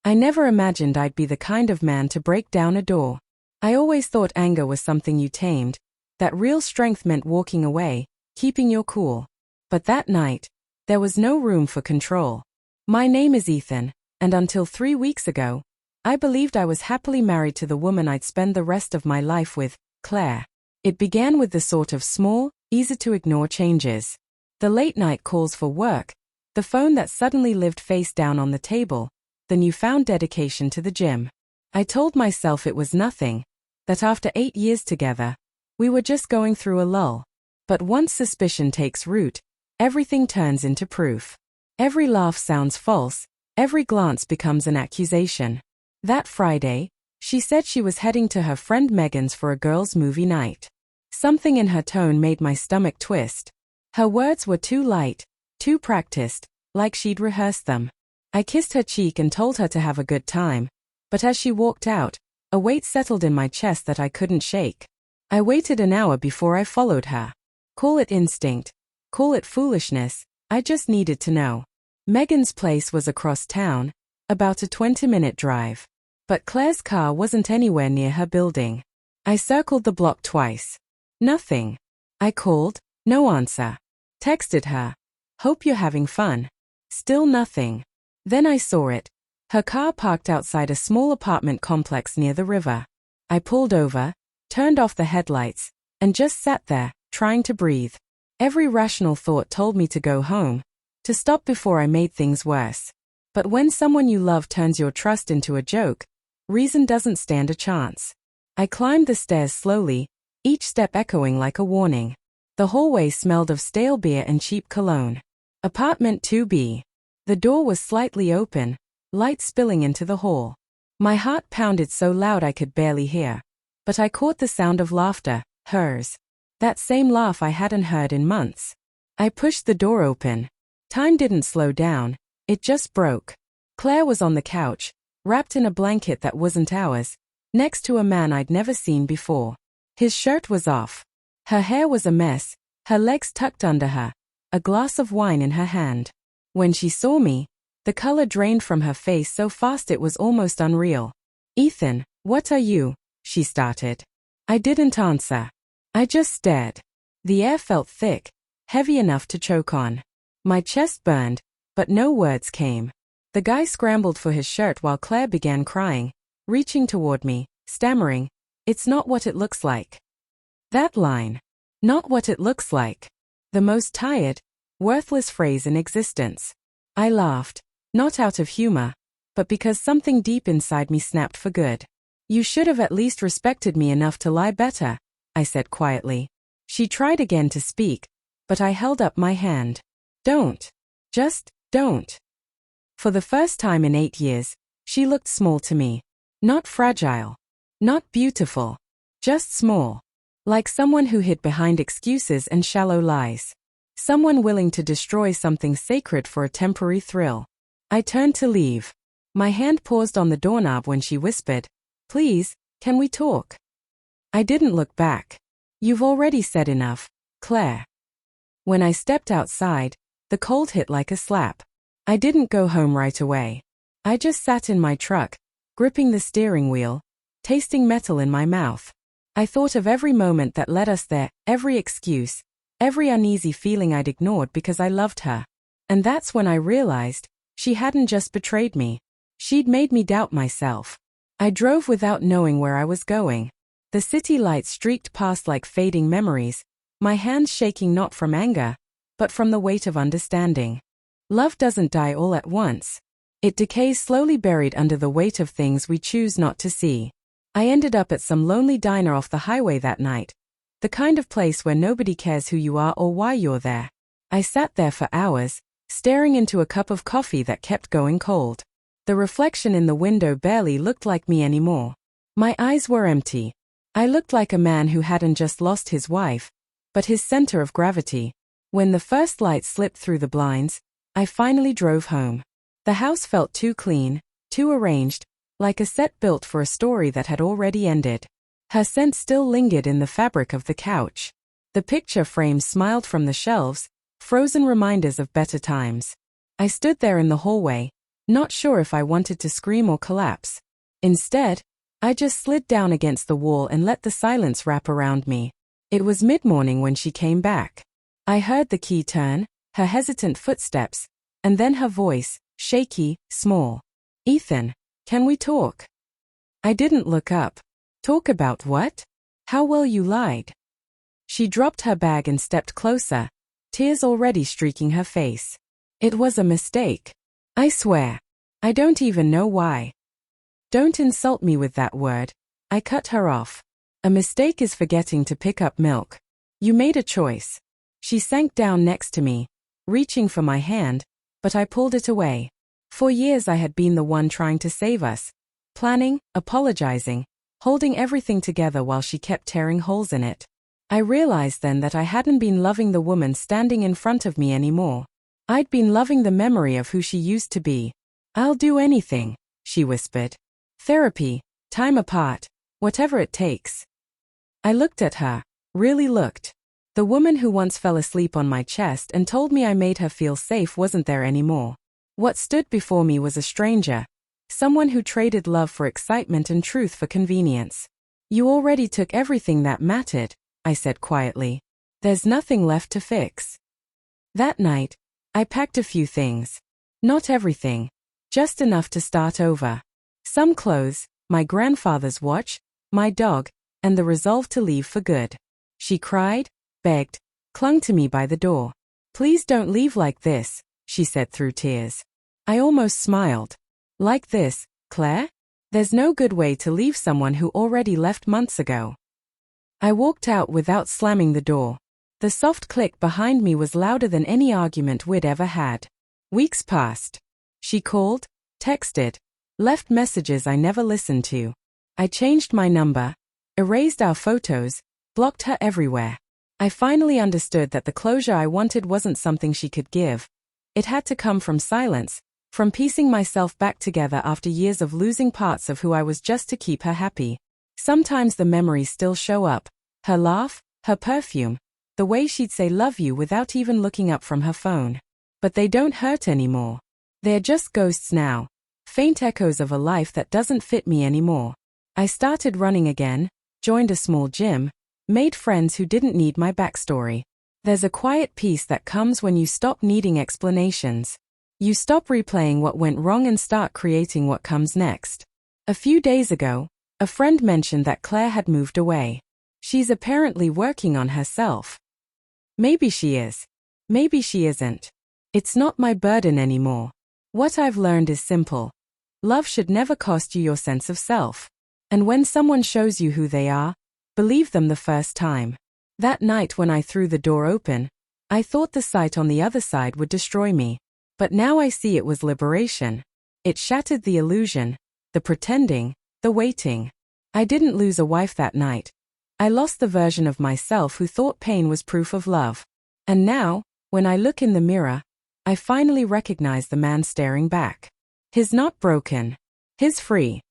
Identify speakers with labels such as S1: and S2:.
S1: I never imagined I'd be the kind of man to break down a door. I always thought anger was something you tamed, that real strength meant walking away, keeping your cool. But that night, there was no room for control. My name is Ethan, and until 3 weeks ago, I believed I was happily married to the woman I'd spend the rest of my life with, Claire. It began with the sort of small, easy-to-ignore changes. The late-night calls for work, the phone that suddenly lived face down on the table, the newfound dedication to the gym. I told myself it was nothing, that after 8 years together, we were just going through a lull. But once suspicion takes root, everything turns into proof. Every laugh sounds false, every glance becomes an accusation. That Friday, she said she was heading to her friend Megan's for a girls' movie night. Something in her tone made my stomach twist. Her words were too light, too practiced, like she'd rehearsed them. I kissed her cheek and told her to have a good time, but as she walked out, a weight settled in my chest that I couldn't shake. I waited an hour before I followed her. Call it instinct, call it foolishness, I just needed to know. Megan's place was across town, about a 20-minute drive. But Claire's car wasn't anywhere near her building. I circled the block twice. Nothing. I called, no answer. Texted her. Hope you're having fun. Still nothing. Then I saw it. Her car parked outside a small apartment complex near the river. I pulled over, turned off the headlights, and just sat there, trying to breathe. Every rational thought told me to go home, to stop before I made things worse. But when someone you love turns your trust into a joke, reason doesn't stand a chance. I climbed the stairs slowly, each step echoing like a warning. The hallway smelled of stale beer and cheap cologne. Apartment 2B. The door was slightly open, light spilling into the hall. My heart pounded so loud I could barely hear. But I caught the sound of laughter, hers. That same laugh I hadn't heard in months. I pushed the door open. Time didn't slow down, it just broke. Claire was on the couch, wrapped in a blanket that wasn't ours, next to a man I'd never seen before. His shirt was off. Her hair was a mess, her legs tucked under her, a glass of wine in her hand. When she saw me, the color drained from her face so fast it was almost unreal. "Ethan, what are you?" she started. I didn't answer. I just stared. The air felt thick, heavy enough to choke on. My chest burned, but no words came. The guy scrambled for his shirt while Claire began crying, reaching toward me, stammering, "It's not what it looks like." That line. Not what it looks like. The most tired, worthless phrase in existence. I laughed, not out of humor, but because something deep inside me snapped for good. "You should have at least respected me enough to lie better," I said quietly. She tried again to speak, but I held up my hand. "Don't. Just don't." For the first time in 8 years, she looked small to me. Not fragile. Not beautiful. Just small. Like someone who hid behind excuses and shallow lies. Someone willing to destroy something sacred for a temporary thrill. I turned to leave. My hand paused on the doorknob when she whispered, "Please, can we talk?" I didn't look back. "You've already said enough, Claire." When I stepped outside, the cold hit like a slap. I didn't go home right away. I just sat in my truck, gripping the steering wheel, tasting metal in my mouth. I thought of every moment that led us there, every excuse, every uneasy feeling I'd ignored because I loved her. And that's when I realized, she hadn't just betrayed me. She'd made me doubt myself. I drove without knowing where I was going. The city lights streaked past like fading memories, my hands shaking not from anger, but from the weight of understanding. Love doesn't die all at once. It decays slowly, buried under the weight of things we choose not to see. I ended up at some lonely diner off the highway that night. The kind of place where nobody cares who you are or why you're there. I sat there for hours, staring into a cup of coffee that kept going cold. The reflection in the window barely looked like me anymore. My eyes were empty. I looked like a man who hadn't just lost his wife, but his center of gravity. When the first light slipped through the blinds, I finally drove home. The house felt too clean, too arranged, like a set built for a story that had already ended. Her scent still lingered in the fabric of the couch. The picture frames smiled from the shelves, frozen reminders of better times. I stood there in the hallway, not sure if I wanted to scream or collapse. Instead, I just slid down against the wall and let the silence wrap around me. It was mid-morning when she came back. I heard the key turn, her hesitant footsteps, and then her voice, shaky, small. "Ethan, can we talk?" I didn't look up. "Talk about what? How well you lied." She dropped her bag and stepped closer, tears already streaking her face. "It was a mistake. I swear. I don't even know why." "Don't insult me with that word," I cut her off. "A mistake is forgetting to pick up milk. You made a choice." She sank down next to me, reaching for my hand, but I pulled it away. For years I had been the one trying to save us, planning, apologizing, holding everything together while she kept tearing holes in it. I realized then that I hadn't been loving the woman standing in front of me anymore. I'd been loving the memory of who she used to be. "I'll do anything," she whispered. "Therapy, time apart, whatever it takes." I looked at her, really looked. The woman who once fell asleep on my chest and told me I made her feel safe wasn't there anymore. What stood before me was a stranger, someone who traded love for excitement and truth for convenience. "You already took everything that mattered," I said quietly. "There's nothing left to fix." That night, I packed a few things. Not everything, just enough to start over. Some clothes, my grandfather's watch, my dog, and the resolve to leave for good. She cried, begged, clung to me by the door. "Please don't leave like this," she said through tears. I almost smiled. "Like this, Claire? There's no good way to leave someone who already left months ago." I walked out without slamming the door. The soft click behind me was louder than any argument we'd ever had. Weeks passed. She called, texted, left messages I never listened to. I changed my number, erased our photos, blocked her everywhere. I finally understood that the closure I wanted wasn't something she could give. It had to come from silence, from piecing myself back together after years of losing parts of who I was just to keep her happy. Sometimes the memories still show up. Her laugh, her perfume, the way she'd say "love you" without even looking up from her phone. But they don't hurt anymore. They're just ghosts now, faint echoes of a life that doesn't fit me anymore. I started running again, joined a small gym, made friends who didn't need my backstory. There's a quiet peace that comes when you stop needing explanations. You stop replaying what went wrong and start creating what comes next. A few days ago, a friend mentioned that Claire had moved away. She's apparently working on herself. Maybe she is. Maybe she isn't. It's not my burden anymore. What I've learned is simple. Love should never cost you your sense of self. And when someone shows you who they are, believe them the first time. That night when I threw the door open, I thought the sight on the other side would destroy me. But now I see it was liberation. It shattered the illusion, the pretending, the waiting. I didn't lose a wife that night. I lost the version of myself who thought pain was proof of love. And now, when I look in the mirror, I finally recognize the man staring back. He's not broken. He's free.